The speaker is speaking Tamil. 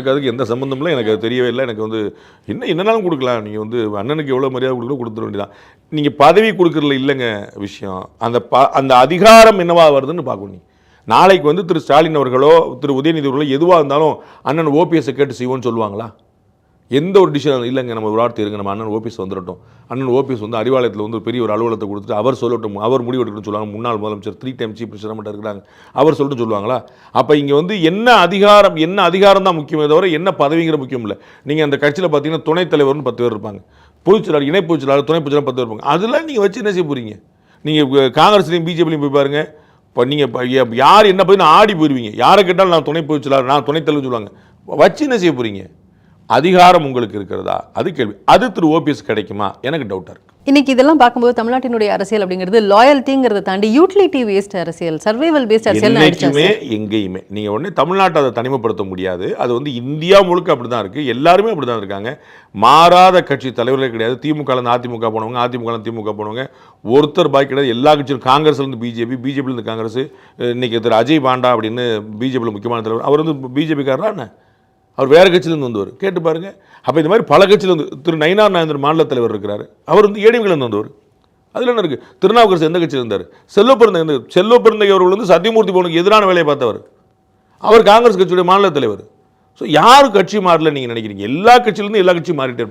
எனக்கு அதுக்கு எந்த சம்மந்தமும் இல்லை, எனக்கு அது தெரியவே இல்லை. எனக்கு வந்து என்னன்னாலும் கொடுக்கலாம், நீங்கள் வந்து அண்ணனுக்கு எவ்வளோ மரியாதை கொடுக்கணும் கொடுத்துட வேண்டியதான். நீங்கள் பதவி கொடுக்குறதுல இல்லைங்க விஷயம், அந்த அதிகாரம் என்னவா வருதுன்னு பார்க்கணும். நீ நாளைக்கு வந்து திரு ஸ்டாலின் அவர்களோ திரு உதயநிதி அவர்களோ எதுவாக இருந்தாலும் அண்ணன் ஓபிஎஸ்ஸை கேட்டு செய்வோன்னு சொல்லுவாங்களா? எந்த ஒரு டிசிஷன் இல்லைங்க, நம்ம ஒரு வார்த்தை இருங்க, நம்ம அண்ணன் ஓபிஎஸ் வந்துடட்டும், அண்ணன் ஓபிஎஸ் வந்து அறிவாலயத்தில் வந்து பெரிய ஒரு அலுவலகத்தை கொடுத்துட்டு அவர் சொல்லட்டும், அவர் முடிவு எடுக்கணும்னு சொல்லுவாங்க. முன்னாள் முதலமைச்சர் 3 டைம் சீஃப் மினிஸ்டர் மட்டும் இருக்கிறாங்க, அவர் சொல்லிட்டு சொல்லுவாங்களா? அப்போ இங்கே வந்து என்ன அதிகாரம் தான் முக்கியமே தவிர என்ன பதவிங்கிற முக்கியம் இல்லை. நீங்கள் அந்த கட்சியில் பார்த்தீங்கன்னா துணைத் தலைவர்னு 10 பேர் இருப்பாங்க, பொதுச்செயலாளர், இணை பொதுச்செயலாளர், துணை பொதுச்செயலாளர் 10 பேர் இருப்பாங்க. அதெல்லாம் நீங்கள் வச்சு என்ன செய்ய போகிறீங்க? நீங்கள் காங்கிரஸ்லையும் பிஜேபிலையும் போய் பாருங்கள், இப்போ நீங்கள் யார் என்ன பற்றி ஆடி போயிடுவீங்க. யாரை கேட்டாலும் நான் துணை பொதுச்செயலாளர், நான் துணைத் தலைவர் சொல்லுவாங்க. வச்சு என்ன செய்ய போகிறீங்க? அதிகாரம் உங்களுக்கு இருக்கிறதா? அது கேள்வி. அது திரு ஓபிஎஸ் கிடைக்குமா? எனக்கு டவுட்டாக இருக்குது. இன்னைக்கு இதெல்லாம் பார்க்கும்போது தமிழ்நாட்டினுடைய அரசியல் அப்படிங்கிறது லாயல்ட்டிங்கிறத தாண்டி யூட்டிலிட்டி பேஸ்ட் அரசியல், சர்வைவல் பேஸ்ட் அரசியல் எங்கேயுமே நீங்கள் உடனே தமிழ்நாட்டை அதை தனிமைப்படுத்த முடியாது. அது வந்து இந்தியா முழுக்க அப்படி தான் இருக்குது, எல்லாருமே அப்படி தான் இருக்காங்க. மாறாத கட்சி தலைவர்களே கிடையாது. திமுகலேருந்து அதிமுக போனவங்க, அதிமுகலேருந்து திமுக போனவங்க ஒருத்தர் பாக்கி கிடையாது. எல்லா கட்சியும் காங்கிரஸ்லேருந்து பிஜேபி, பிஜேபியிலேருந்து காங்கிரஸ். இன்றைக்கி திரு அஜய் பாண்டா அப்படின்னு பிஜேபியில் முக்கியமான தலைவர், அவர் வந்து பிஜேபிக்காரரா என்ன? அவர் வேறு கட்சியிலேருந்து வந்தவர், கேட்டு பாருங்கள். அப்போ இந்த மாதிரி பல கட்சியிலேருந்து திரு நயினார் நாகேந்திரன் மாநில தலைவர் இருக்கிறார், அவர் வந்து ஏடிஎம்கேலேருந்து வந்தவர். அதில் என்ன இருக்குது? திருநாவுக்கரசு எந்த கட்சியில் இருந்தார்? செல்வப்பிறந்தகை அவர்கள் வந்து சத்தியமூர்த்தி பவனுக்கு எதிரான வேலையை பார்த்தவர், அவர் காங்கிரஸ் கட்சியுடைய மாநில தலைவர். ஸோ யார் கட்சி மாறல நீங்கள் நினைக்கிறீங்க? எல்லா கட்சியிலேருந்து எல்லா கட்சியும் மாறிட்டே இருப்பாங்க.